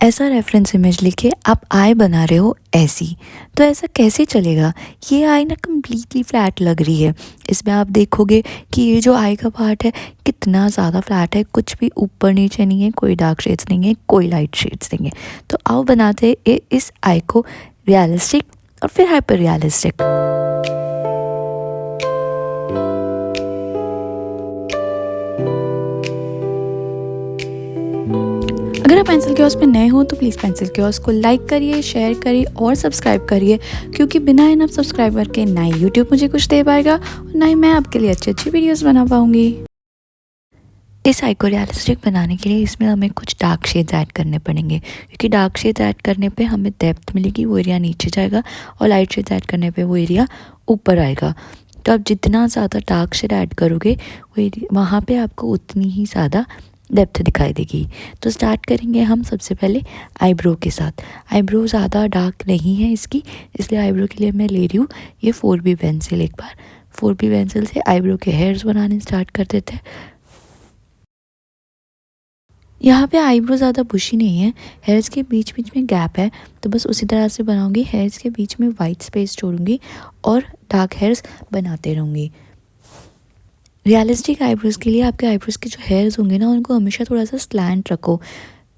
ऐसा reference image लेके आप आई बना रहे हो ऐसी, तो ऐसा कैसे चलेगा? ये आई ना कम्प्लीटली फ्लैट लग रही है। इसमें आप देखोगे कि ये जो आई का पार्ट है कितना ज़्यादा फ्लैट है, कुछ भी ऊपर नीचे नहीं है, कोई डार्क शेड्स नहीं है, कोई लाइट शेड्स नहीं है। तो आओ बनाते हैं इस आई को रियलिस्टिक और फिर हाइपर रियलिस्टिक। अगर आप पेंसिल कियोस्क में नए हो तो प्लीज़ पेंसिल कियोस्क को लाइक करिए, शेयर करिए और सब्सक्राइब करिए, क्योंकि बिना इनफ सब्सक्राइबर के ना ही यूट्यूब मुझे कुछ दे पाएगा और ना ही मैं आपके लिए अच्छी अच्छी वीडियोस बना पाऊँगी। इस आई को रियलिस्टिक बनाने के लिए इसमें हमें कुछ डार्क शेड्स ऐड करने पड़ेंगे, क्योंकि डार्क शेड्स ऐड करने पे हमें डेप्थ मिलेगी, वो एरिया नीचे जाएगा, और लाइट शेड्स ऐड करने पे वो एरिया ऊपर आएगा। तो आप जितना ज़्यादा डार्क शेड ऐड करोगे वो वहाँ पे आपको उतनी ही ज़्यादा डेप्थ दिखाई देगी। तो स्टार्ट करेंगे हम सबसे पहले आईब्रो के साथ। आईब्रो ज़्यादा डार्क नहीं है इसकी, इसलिए आईब्रो के लिए मैं ले रही हूँ ये 4B पेंसिल। एक बार 4B पेंसिल से आईब्रो के हेयर्स बनाने स्टार्ट कर देते हैं। यहाँ पे आईब्रो ज़्यादा बुशी नहीं है, हेयर्स के बीच बीच में गैप है, तो बस उसी तरह से बनाऊंगी। हेयर्स के बीच में वाइट स्पेस छोड़ूंगी और डार्क हेयर्स बनाते रहूँगी। रियलिस्टिक आईब्रोज़ के लिए आपके आईब्रोज़ के जो हेयर्स होंगे ना, उनको हमेशा थोड़ा सा स्लैंट रखो,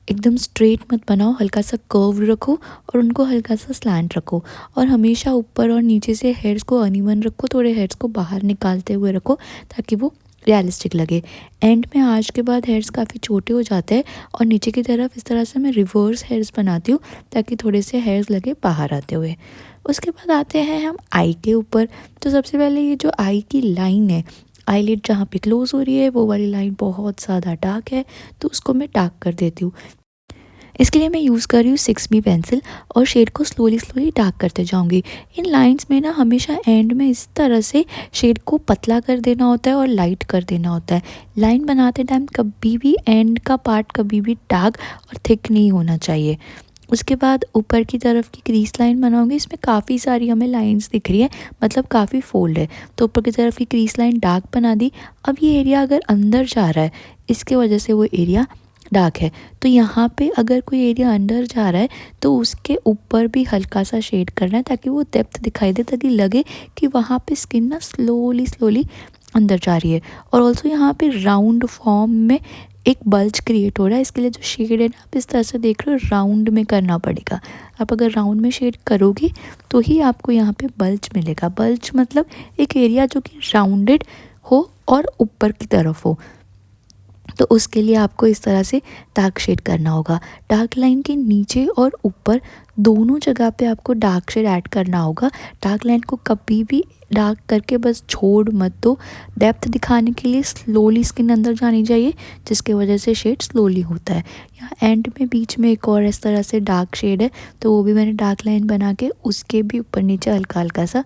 एकदम स्ट्रेट मत बनाओ, हल्का सा कर्व रखो और उनको हल्का सा स्लैंट रखो। और हमेशा ऊपर और नीचे से हेयर्स को अनइवन रखो, थोड़े हेयर्स को बाहर निकालते हुए रखो ताकि वो रियलिस्टिक लगे। एंड में आज के बाद हेयर्स काफ़ी छोटे हो जाते हैं और नीचे की तरफ इस तरह से मैं रिवर्स हेयर्स बनाती हूँ ताकि थोड़े से हेयर्स लगे बाहर आते हुए। उसके बाद आते हैं हम आई के ऊपर। तो सबसे पहले ये जो आई की लाइन है, आईलिड जहाँ पे क्लोज हो रही है, वो वाली लाइन बहुत ज़्यादा डार्क है, तो उसको मैं डार्क कर देती हूँ। इसके लिए मैं यूज़ कर रही हूँ 6B पेंसिल और शेड को स्लोली स्लोली डार्क करते जाऊँगी। इन लाइंस में ना हमेशा एंड में इस तरह से शेड को पतला कर देना होता है और लाइट कर देना होता है। लाइन बनाते टाइम कभी भी एंड का पार्ट कभी भी डार्क और थिक नहीं होना चाहिए। उसके बाद ऊपर की तरफ की क्रीज लाइन बनाऊंगी। इसमें काफ़ी सारी हमें लाइंस दिख रही है, मतलब काफ़ी फोल्ड है, तो ऊपर की तरफ की क्रीज लाइन डार्क बना दी। अब ये एरिया अगर अंदर जा रहा है, इसके वजह से वो एरिया डार्क है। तो यहाँ पे अगर कोई एरिया अंदर जा रहा है तो उसके ऊपर भी हल्का सा शेड करना है ताकि वो डेप्थ दिखाई दे, ताकि लगे कि वहाँ पे स्किन ना स्लोली स्लोली अंदर जा रही है। और ऑल्सो यहाँ पे राउंड फॉर्म में एक बल्ज क्रिएट हो रहा है। इसके लिए जो शेड है ना, आप इस तरह से देख रहे हो, राउंड में करना पड़ेगा। आप अगर राउंड में शेड करोगे तो ही आपको यहाँ पे बल्ज मिलेगा। बल्ज मतलब एक एरिया जो कि राउंडेड हो और ऊपर की तरफ हो, तो उसके लिए आपको इस तरह से डार्क शेड करना होगा। डार्क लाइन के नीचे और ऊपर दोनों जगह पे आपको डार्क शेड ऐड करना होगा। डार्क लाइन को कभी भी डार्क करके बस छोड़ मत दो। डेप्थ दिखाने के लिए स्लोली स्किन अंदर जानी चाहिए, जिसके वजह से शेड स्लोली होता है। यहाँ एंड में बीच में एक और इस तरह से डार्क शेड है, तो वो भी मैंने डार्क लाइन बना के उसके भी ऊपर नीचे हल्का हल्का सा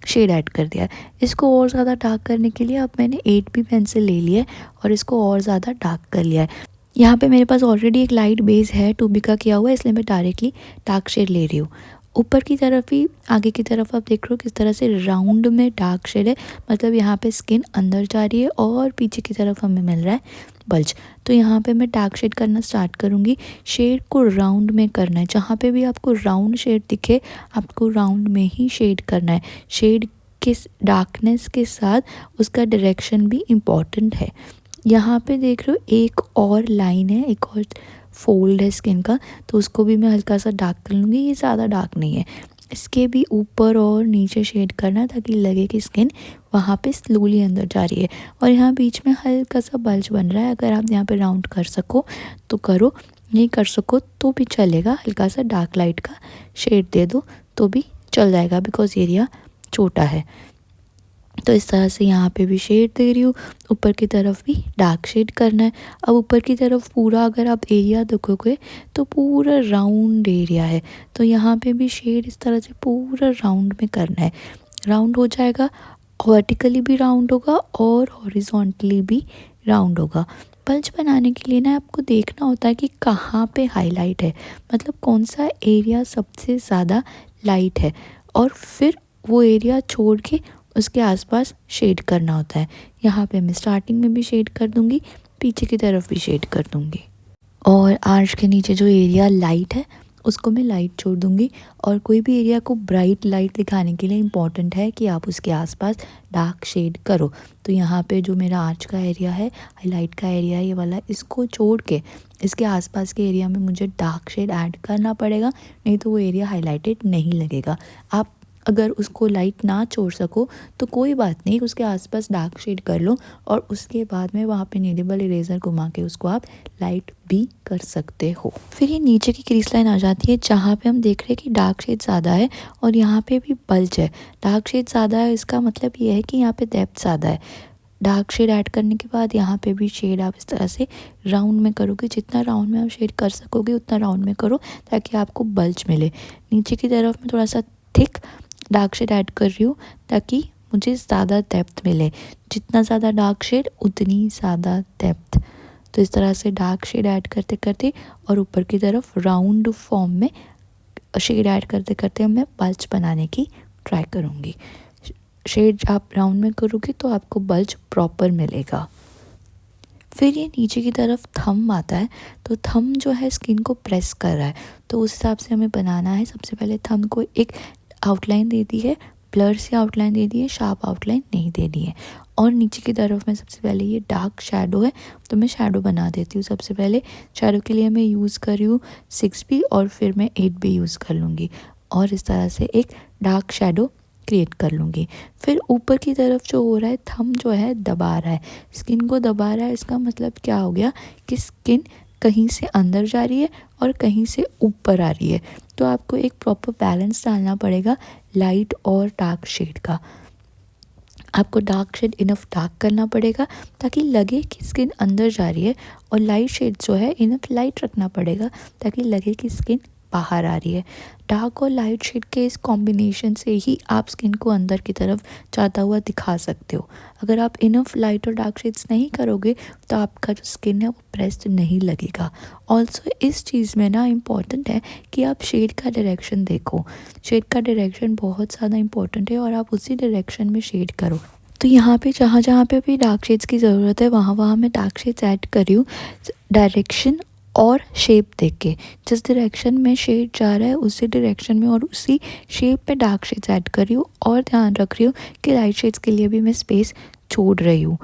शेड ऐड कर दिया है। इसको और ज़्यादा डार्क करने के लिए अब मैंने 8B पेंसिल ले लिया है और इसको और ज़्यादा डार्क कर लिया है। यहाँ पे मेरे पास ऑलरेडी एक लाइट बेस है 2B का किया हुआ है, इसलिए मैं डायरेक्टली डार्क शेड ले रही हूँ। ऊपर की तरफ ही आगे की तरफ आप देख रहे हो किस तरह से राउंड में डार्क शेड है, मतलब यहाँ पे स्किन अंदर जा रही है और पीछे की तरफ हमें मिल रहा है बल्ज। तो यहाँ पे मैं डार्क शेड करना स्टार्ट करूँगी। शेड को राउंड में करना है, जहाँ पे भी आपको राउंड शेड दिखे आपको राउंड में ही शेड करना है। शेड के डार्कनेस के साथ उसका डायरेक्शन भी इम्पॉर्टेंट है। यहाँ पे देख रहे हो एक और लाइन है, एक और फोल्ड है स्किन का, तो उसको भी मैं हल्का सा डार्क कर लूँगी। ये ज़्यादा डार्क नहीं है, इसके भी ऊपर और नीचे शेड करना ताकि लगे कि स्किन वहाँ पे स्लोली अंदर जा रही है। और यहाँ बीच में हल्का सा बल्ज बन रहा है, अगर आप यहाँ पे राउंड कर सको तो करो, नहीं कर सको तो भी चलेगा। हल्का सा डार्क लाइट का शेड दे दो तो भी चल जाएगा, बिकॉज एरिया छोटा है। तो इस तरह से यहाँ पे भी शेड दे रही हूँ, ऊपर की तरफ भी डार्क शेड करना है। अब ऊपर की तरफ पूरा अगर आप एरिया देखोगे तो पूरा राउंड एरिया है, तो यहाँ पे भी शेड इस तरह से पूरा राउंड में करना है। राउंड हो जाएगा, वर्टिकली भी राउंड होगा और हॉरिजॉन्टली भी राउंड होगा। बल्ज बनाने के लिए ना आपको देखना होता है कि कहाँ पे हाईलाइट है, मतलब कौन सा एरिया सबसे ज़्यादा लाइट है, और फिर वो एरिया छोड़ के उसके आसपास शेड करना होता है। यहाँ पे मैं स्टार्टिंग में भी शेड कर दूँगी, पीछे की तरफ भी शेड कर दूँगी। और आर्च के नीचे जो एरिया लाइट है उसको मैं लाइट छोड़ दूंगी। और कोई भी एरिया को ब्राइट लाइट दिखाने के लिए इम्पॉर्टेंट है कि आप उसके आसपास डार्क शेड करो। तो यहाँ पे जो मेरा आर्च का एरिया है, हाईलाइट का एरिया है ये वाला, इसको छोड़ के इसके आसपास के एरिया में मुझे डार्क शेड ऐड करना पड़ेगा, नहीं तो वो एरिया हाईलाइटेड नहीं लगेगा। आप अगर उसको लाइट ना छोड़ सको तो कोई बात नहीं, उसके आसपास डार्क शेड कर लो और उसके बाद में वहाँ पे नीडेबल इरेजर घुमा के उसको आप लाइट भी कर सकते हो। फिर ये नीचे की क्रीज लाइन आ जाती है जहाँ पे हम देख रहे हैं कि डार्क शेड ज़्यादा है और यहाँ पे भी बल्ज है। डार्क शेड ज़्यादा है इसका मतलब ये है कि यहाँ पे डेप्थ ज़्यादा है। डार्क शेड ऐड करने के बाद यहाँ पे भी शेड आप इस तरह से राउंड में करोगे, जितना राउंड में आप शेड कर सकोगे उतना राउंड में करो ताकि आपको बल्ज मिले। नीचे की तरफ में थोड़ा सा थिक डार्क शेड ऐड कर रही हूँ ताकि मुझे ज़्यादा डेप्थ मिले। जितना ज़्यादा डार्क शेड उतनी ज़्यादा डेप्थ। तो इस तरह से डार्क शेड ऐड करते करते और ऊपर की तरफ राउंड फॉर्म में शेड ऐड करते करते मैं बल्ज बनाने की ट्राई करूँगी। शेड आप राउंड में करोगे तो आपको बल्ज प्रॉपर मिलेगा। फिर ये नीचे की तरफ थंब आता है, तो थंब जो है स्किन को प्रेस कर रहा है, तो उस हिसाब से हमें बनाना है। सबसे पहले थंब को एक आउटलाइन दे दी है, ब्लर से आउटलाइन दे दी है, शार्प आउटलाइन नहीं दे दी है। और नीचे की तरफ में सबसे पहले ये डार्क शैडो है, तो मैं शैडो बना देती हूँ। सबसे पहले शैडो के लिए मैं यूज़ कर रही हूँ 6B और फिर मैं 8B यूज़ कर लूँगी और इस तरह से एक डार्क शैडो क्रिएट कर लूँगी। फिर ऊपर की तरफ जो हो रहा है, थंब जो है दबा रहा है, स्किन को दबा रहा है। इसका मतलब क्या हो गया कि स्किन कहीं से अंदर जा रही है और कहीं से ऊपर आ रही है। तो आपको एक प्रॉपर बैलेंस डालना पड़ेगा लाइट और डार्क शेड का। आपको डार्क शेड इनफ डार्क करना पड़ेगा ताकि लगे कि स्किन अंदर जा रही है, और लाइट शेड जो है इनफ लाइट रखना पड़ेगा ताकि लगे कि स्किन बाहर आ रही है। डार्क और लाइट शेड के इस कॉम्बिनेशन से ही आप स्किन को अंदर की तरफ जाता हुआ दिखा सकते हो। अगर आप इनफ लाइट और डार्क शेड्स नहीं करोगे तो आपका जो स्किन है वो प्रेस्ड नहीं लगेगा। ऑल्सो इस चीज़ में ना इम्पॉर्टेंट है कि आप शेड का डायरेक्शन देखो। शेड का डायरेक्शन बहुत ज़्यादा इम्पॉर्टेंट है और आप उसी डायरेक्शन में शेड करो। तो यहाँ पे जहाँ जहाँ पे भी डार्क शेड्स की ज़रूरत है वहाँ वहाँ मैं डार्क शेड्स ऐड कर रही हूँ डायरेक्शन और शेप देख के। जिस डायरेक्शन में शेड जा रहा है उसी डायरेक्शन में और उसी शेप में डार्क शेड्स ऐड कर रही हूँ और ध्यान रख रही हूँ कि लाइट शेड्स के लिए भी मैं स्पेस छोड़ रही हूँ।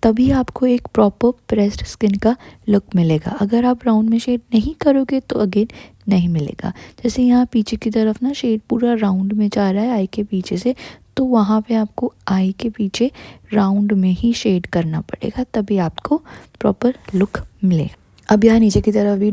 तभी आपको एक प्रॉपर प्रेस्ड स्किन का लुक मिलेगा। अगर आप राउंड में शेड नहीं करोगे तो अगेन नहीं मिलेगा। जैसे यहाँ पीछे की तरफ ना शेड पूरा राउंड में जा रहा है आई के पीछे से, तो वहाँ पे आपको आई के पीछे राउंड में ही शेड करना पड़ेगा, तभी आपको प्रॉपर लुक मिलेगा। अब यहाँ नीचे की तरफ भी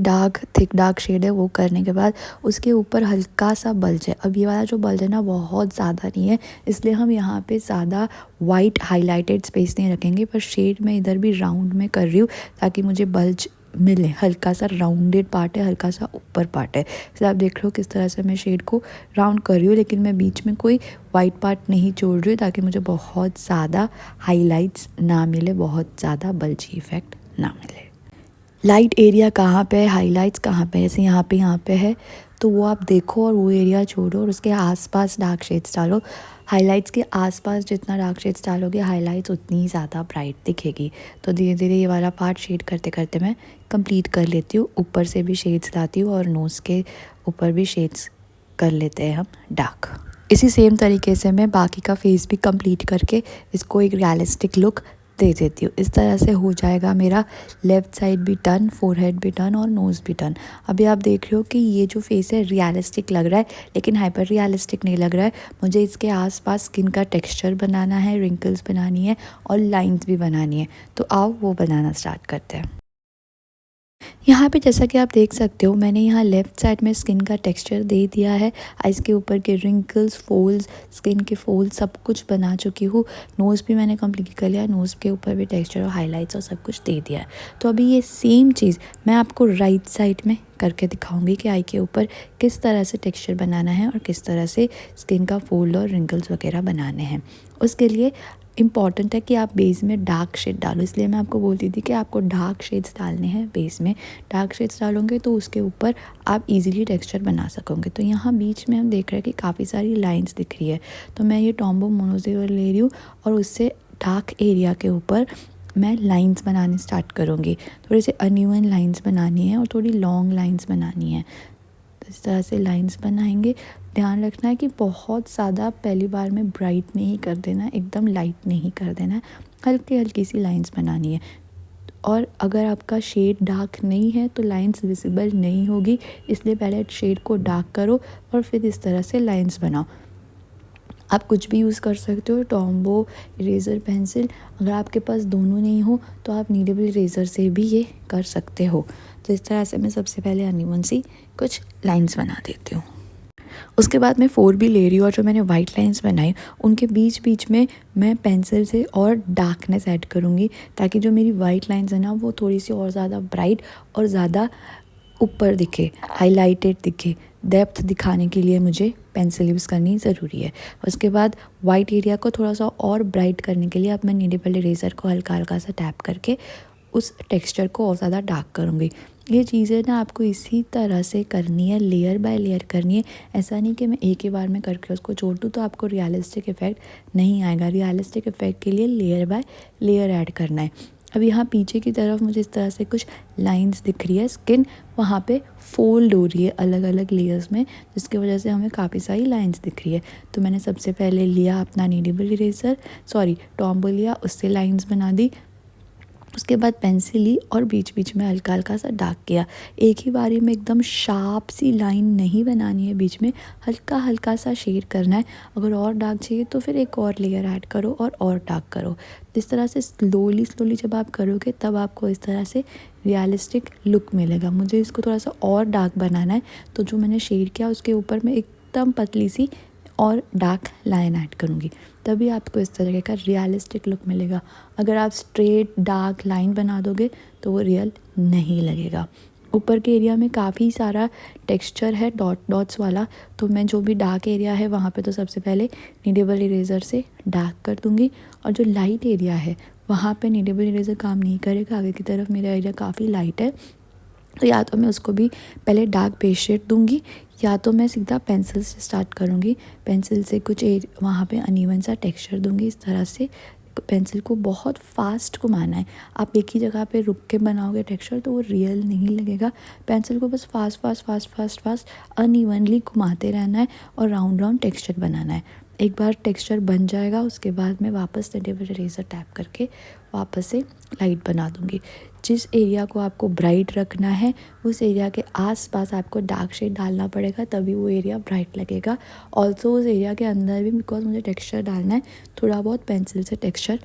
थिक डार्क शेड है, वो करने के बाद उसके ऊपर हल्का सा बल्ज है। अब ये वाला जो बल्ज है ना बहुत ज़्यादा नहीं है, इसलिए हम यहाँ पे ज़्यादा वाइट हाईलाइटेड स्पेस नहीं रखेंगे, पर शेड में इधर भी राउंड में कर रही हूँ ताकि मुझे बल्ज मिले। हल्का सा राउंडेड पार्ट है, हल्का सा ऊपर पार्ट है। इसलिए आप देख रहे हो किस तरह से मैं शेड को राउंड कर रही हूँ, लेकिन मैं बीच में कोई वाइट पार्ट नहीं छोड़ रही हूँ ताकि मुझे बहुत ज़्यादा हाईलाइट्स ना मिले, बहुत ज़्यादा बल्जी इफेक्ट ना मिले। लाइट एरिया कहाँ पे है, हाईलाइट्स कहाँ पे है, जैसे यहाँ पे है तो वो आप देखो और वो एरिया छोड़ो और उसके आसपास डार्क शेड्स डालो। हाईलाइट्स के आसपास जितना डार्क शेड्स डालोगे हाईलाइट्स उतनी ही ज़्यादा ब्राइट दिखेगी। तो धीरे धीरे ये वाला पार्ट शेड करते करते मैं कंप्लीट कर लेती हूँ। ऊपर से भी शेड्स लाती हूँ और नोज़ के ऊपर भी शेड्स कर लेते हैं हम डार्क। इसी सेम तरीके से मैं बाकी का फेस भी कंप्लीट करके इसको एक रियलिस्टिक लुक दे देती हूँ। इस तरह से हो जाएगा मेरा लेफ़्ट साइड भी डन, फोरहेड भी डन और नोज़ भी डन। अभी आप देख रहे हो कि ये जो फेस है रियलिस्टिक लग रहा है, लेकिन हाइपर रियलिस्टिक नहीं लग रहा है। मुझे इसके आसपास स्किन का टेक्सचर बनाना है, रिंकल्स बनानी है और लाइंस भी बनानी है। तो आओ वो बनाना स्टार्ट करते हैं। यहाँ पे जैसा कि आप देख सकते हो मैंने यहाँ लेफ़्ट साइड में स्किन का टेक्सचर दे दिया है। आइज़ के ऊपर के रिंकल्स, फोल्ड्स, स्किन के फोल्ड सब कुछ बना चुकी हूँ। नोज़ भी मैंने कंप्लीट कर लिया, नोज़ के ऊपर भी टेक्सचर और हाइलाइट्स और सब कुछ दे दिया है। तो अभी ये सेम चीज़ मैं आपको राइट साइड में करके दिखाऊंगी कि आई के ऊपर किस तरह से टेक्सचर बनाना है और किस तरह से स्किन का फोल्ड और रिंकल्स वगैरह बनाने हैं। उसके लिए इम्पॉर्टेंट है कि आप बेस में डार्क शेड डालो, इसलिए मैं आपको बोलती थी कि आपको डार्क शेड्स डालने हैं बेस में। डार्क शेड्स डालोगे तो उसके ऊपर आप इजीली टेक्सचर बना सकोगे। तो यहाँ बीच में हम देख रहे हैं कि काफ़ी सारी लाइंस दिख रही है, तो मैं ये टॉम्बो मोनोज़ेवर ले रही हूँ और उससे डार्क एरिया के ऊपर मैं लाइंस बनाने स्टार्ट करूँगी। थोड़े से अनइवन लाइंस बनानी है और थोड़ी लॉन्ग लाइंस बनानी है। तो इस तरह से लाइंस बनाएंगे। ध्यान रखना है कि बहुत ज़्यादा पहली बार में ब्राइट नहीं कर देना, एकदम लाइट नहीं कर देना, हल्की हल्की सी लाइंस बनानी है। और अगर आपका शेड डार्क नहीं है तो लाइंस विजिबल नहीं होगी, इसलिए पहले शेड को डार्क करो और फिर इस तरह से लाइंस बनाओ। आप कुछ भी यूज़ कर सकते हो, टॉम्बो, इरेज़र, पेंसिल। अगर आपके पास दोनों नहीं हो तो आप नीडेबल इरेज़र से भी ये कर सकते हो। तो इस तरह से मैं सबसे पहले अनइवन सी कुछ लाइंस बना देती हूँ। उसके बाद मैं 4B ले रही हूँ और जो मैंने वाइट लाइंस बनाई उनके बीच बीच में मैं पेंसिल से और डार्कनेस ऐड करूँगी, ताकि जो मेरी वाइट लाइंस है ना वो थोड़ी सी और ज़्यादा ब्राइट और ज़्यादा ऊपर दिखे, हाईलाइटेड दिखे। डेप्थ दिखाने के लिए मुझे पेंसिल यूज़ करनी ज़रूरी है। उसके बाद वाइट एरिया को थोड़ा सा और ब्राइट करने के लिए अब मैं नीडेबल इरेज़र को हल्का हल्का सा टैप करके उस टेक्सचर को और ज़्यादा डार्क करूँगी। ये चीज़ें ना आपको इसी तरह से करनी है, लेयर बाय लेयर करनी है। ऐसा नहीं कि मैं एक ही बार में करके उसको छोड़ दूँ तो आपको रियलिस्टिक इफ़ेक्ट नहीं आएगा। रियलिस्टिक इफ़ेक्ट के लिए लेयर बाय लेयर ऐड करना है। अब यहाँ पीछे की तरफ मुझे इस तरह से कुछ लाइंस दिख रही है, स्किन वहाँ पे फोल्ड हो रही है अलग अलग लेयर्स में, जिसकी वजह से हमें काफ़ी सारी लाइंस दिख रही है। तो मैंने सबसे पहले लिया अपना नीडेबल इरेज़र, टॉम्बो लिया, उससे लाइंस बना दी। उसके बाद पेंसिल ली और बीच बीच में हल्का हल्का सा डार्क किया। एक ही बारी में एकदम शार्प सी लाइन नहीं बनानी है, बीच में हल्का हल्का सा शेड करना है। अगर और डार्क चाहिए तो फिर एक और लेयर ऐड करो और डार्क करो। इस तरह से स्लोली स्लोली जब आप करोगे तब आपको इस तरह से रियलिस्टिक लुक मिलेगा। मुझे इसको थोड़ा सा और डार्क बनाना है, तो जो मैंने शेड किया उसके ऊपर मैं एकदम पतली सी और डार्क लाइन ऐड करूँगी, तभी आपको इस तरह का रियलिस्टिक लुक मिलेगा। अगर आप स्ट्रेट डार्क लाइन बना दोगे तो वो रियल नहीं लगेगा। ऊपर के एरिया में काफ़ी सारा टेक्सचर है डॉट्स वाला, तो मैं जो भी डार्क एरिया है वहाँ पे तो सबसे पहले नीडेबल इरेज़र से डार्क कर दूँगी, और जो लाइट एरिया है वहाँ पे नीडेबल इरेज़र काम नहीं करेगा। आगे की तरफ मेरा एरिया काफ़ी लाइट है, तो या तो मैं उसको भी पहले डार्क बेस शेड दूँगी या तो मैं सीधा पेंसिल से स्टार्ट करूँगी। पेंसिल से कुछ वहाँ पे अनइवन सा टेक्सचर दूँगी। इस तरह से पेंसिल को बहुत फास्ट घुमाना है। आप एक ही जगह पे रुक के बनाओगे टेक्सचर तो वो रियल नहीं लगेगा। पेंसिल को बस फास्ट अनइवनली घुमाते रहना है और राउंड राउंड टेक्सचर बनाना है। एक बार टेक्सचर बन जाएगा उसके बाद मैं वापस नीडेबल इरेज़र टैप करके वापस से लाइट बना दूँगी। जिस एरिया को आपको ब्राइट रखना है उस एरिया के आसपास आपको डार्क शेड डालना पड़ेगा, तभी वो एरिया ब्राइट लगेगा। ऑल्सो उस एरिया के अंदर भी बिकॉज मुझे टेक्सचर डालना है, थोड़ा बहुत पेंसिल से टेक्सचर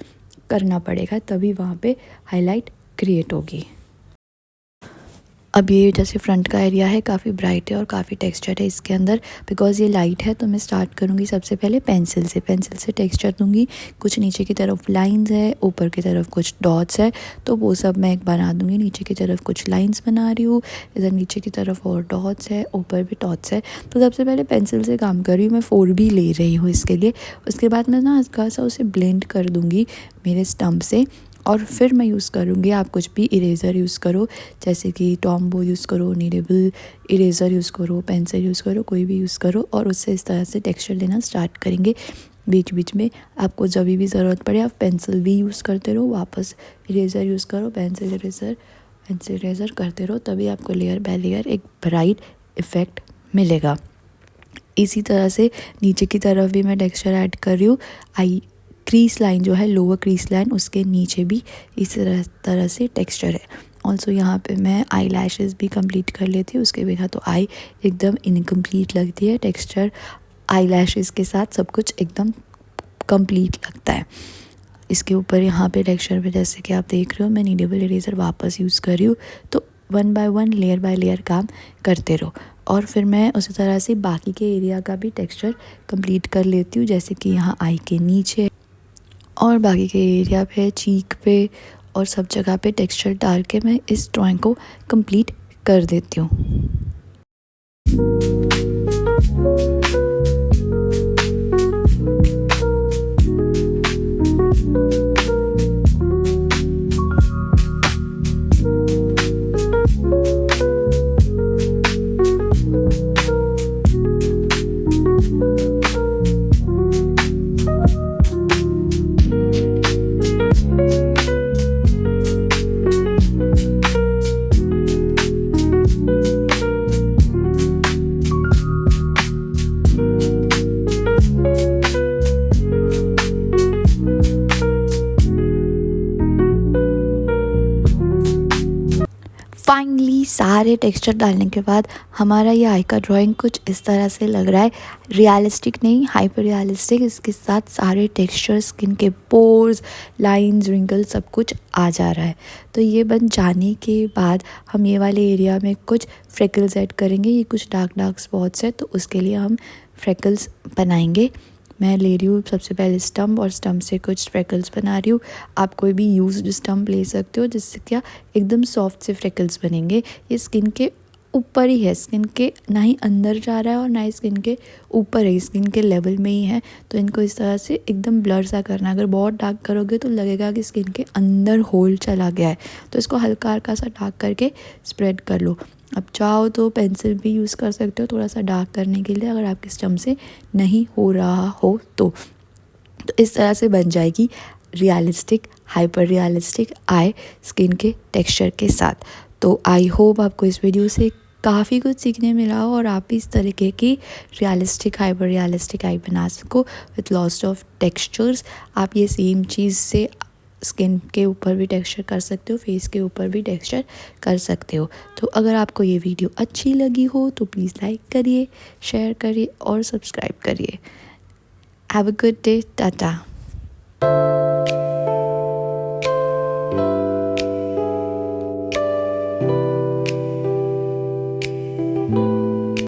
करना पड़ेगा, तभी वहाँ पे हाईलाइट क्रिएट होगी। अब ये जैसे फ्रंट का एरिया है काफ़ी ब्राइट है और काफ़ी टेक्सचर है इसके अंदर, बिकॉज़ ये लाइट है तो मैं स्टार्ट करूँगी सबसे पहले पेंसिल से टेक्सचर दूँगी। कुछ नीचे की तरफ लाइंस है, ऊपर की तरफ कुछ डॉट्स है, तो वो सब मैं एक बना दूँगी। नीचे की तरफ कुछ लाइंस बना रही हूँ, इधर नीचे की तरफ और डॉट्स है, ऊपर भी डॉट्स है। तो सबसे पहले पेंसिल से काम कर रही हूँ, मैं 4B ले रही हूँ इसके लिए। उसके बाद मैं ना हल्का सा उसे ब्लेंड कर दूँगी मेरे स्टम्प से, और फिर मैं यूज़ करूँगी। आप कुछ भी इरेज़र यूज़ करो, जैसे कि टॉम्बो यूज़ करो, नीडेबल इरेज़र यूज़ करो, पेंसिल यूज़ करो, कोई भी यूज़ करो, और उससे इस तरह से टेक्सचर लेना स्टार्ट करेंगे। बीच बीच में आपको जब भी ज़रूरत पड़े आप पेंसिल भी यूज़ करते रहो, वापस इरेज़र यूज़ करो, पेंसिल इरेज़र करते रहो, तभी आपको लेयर बाय लेयर एक ब्राइट इफ़ेक्ट मिलेगा। इसी तरह से नीचे की तरफ भी मैं टेक्सचर ऐड कर रही हूँ। क्रीज लाइन जो है, लोअर क्रीज लाइन, उसके नीचे भी इस तरह से टेक्सचर है। ऑल्सो यहाँ पे मैं आई लैशेज़ भी कंप्लीट कर लेती हूँ, उसके बिना तो आई एकदम इनकम्प्लीट लगती है। टेक्सचर आई लैशेज़ के साथ सब कुछ एकदम कंप्लीट लगता है। इसके ऊपर यहाँ पे टेक्सचर पे जैसे कि आप देख रहे हो मैं नीडेबल इरेज़र वापस यूज़ कर रही हूँ, तो 1 बाय 1 लेयर बाय लेयर काम करते रहो। और फिर मैं उसी तरह से बाकी के एरिया का भी टेक्सचर कंप्लीट कर लेती हूँ, जैसे कि यहाँ आई के नीचे और बाकी के एरिया पे, चीक पे और सब जगह पे टेक्सचर डाल के मैं इस ड्राइंग को कंप्लीट कर देती हूँ। सारे टेक्सचर डालने के बाद हमारा ये आई का ड्राइंग कुछ इस तरह से लग रहा है। रियलिस्टिक नहीं, हाइपर रियलिस्टिक। इसके साथ सारे टेक्सचर, स्किन के पोर्स, लाइंस, रिंकल सब कुछ आ जा रहा है। तो ये बन जाने के बाद हम ये वाले एरिया में कुछ फ्रेकल्स ऐड करेंगे। ये कुछ डार्क डार्क स्पॉट्स है तो उसके लिए हम फ्रेकल्स बनाएंगे। मैं ले रही हूँ सबसे पहले स्टम्प और स्टम्प से कुछ फ्रेकल्स बना रही हूँ। आप कोई भी यूज्ड स्टम्प ले सकते हो जिससे क्या एकदम सॉफ्ट से फ्रेकल्स बनेंगे। ये स्किन के ऊपर ही है, स्किन के ना ही अंदर जा रहा है और ना ही स्किन के ऊपर है, स्किन के लेवल में ही है। तो इनको इस तरह से एकदम ब्लर सा करना है। अगर बहुत डार्क करोगे तो लगेगा कि स्किन के अंदर होल चला गया है। तो इसको हल्का हल्का सा डार्क करके स्प्रेड कर लो। अब चाहो तो पेंसिल भी यूज़ कर सकते हो थोड़ा सा डार्क करने के लिए, अगर आपके स्टम्प से नहीं हो रहा हो तो इस तरह से बन जाएगी रियलिस्टिक, हाइपर रियलिस्टिक आई स्किन के टेक्सचर के साथ। तो आई होप आपको इस वीडियो से काफ़ी कुछ सीखने मिला हो और आप इस तरीके की रियलिस्टिक, हाइपर रियलिस्टिक आई बना सको विथ लॉस ऑफ टेक्सचर्स। आप ये सेम चीज़ से स्किन के ऊपर भी टेक्सचर कर सकते हो, फेस के ऊपर भी टेक्सचर कर सकते हो। तो अगर आपको ये वीडियो अच्छी लगी हो तो प्लीज़ लाइक करिए, शेयर करिए और सब्सक्राइब करिए। Have a good day. Tata.